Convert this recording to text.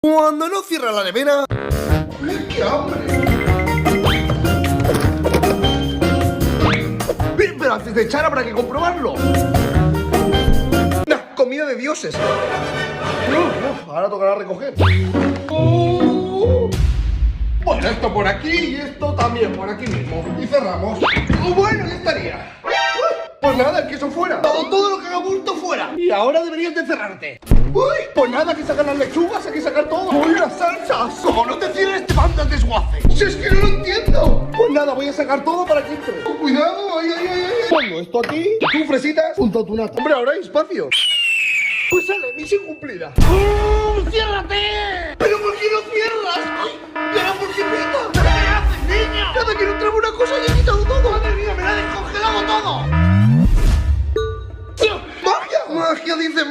Cuando no cierra la nevera... ¡Ay, qué hambre! Pero antes de echar habrá que comprobarlo. Nah, comida de dioses. Ahora tocará recoger. Bueno, esto por aquí y esto también por aquí mismo. Y cerramos. Bueno, ya estaría. Pues nada, el queso fuera. Todo lo que haga bulto fuera. Y ahora deberías de cerrarte. Uy, pues nada, hay que sacar las lechugas, hay que sacar todo. Uy, las salsas. ¿Cómo no te cierres este bando de desguace? Si es que no lo entiendo. Pues nada, voy a sacar todo para que entre. Cuidado, ay. Pongo esto aquí. Tú, fresitas, junto a tu nata. Hombre, ahora hay espacio. Pues sale, misión cumplida. ¡Ciérrate! ¿Pero por qué no cierras? ¡Ay! ¿Y ahora por qué pita? ¿Qué haces, niña? Nada, que no traigo una cosa y he quitado todo. ¡Madre mía, me la ha descongelado todo! ¡Magia! ¡Magia, dice!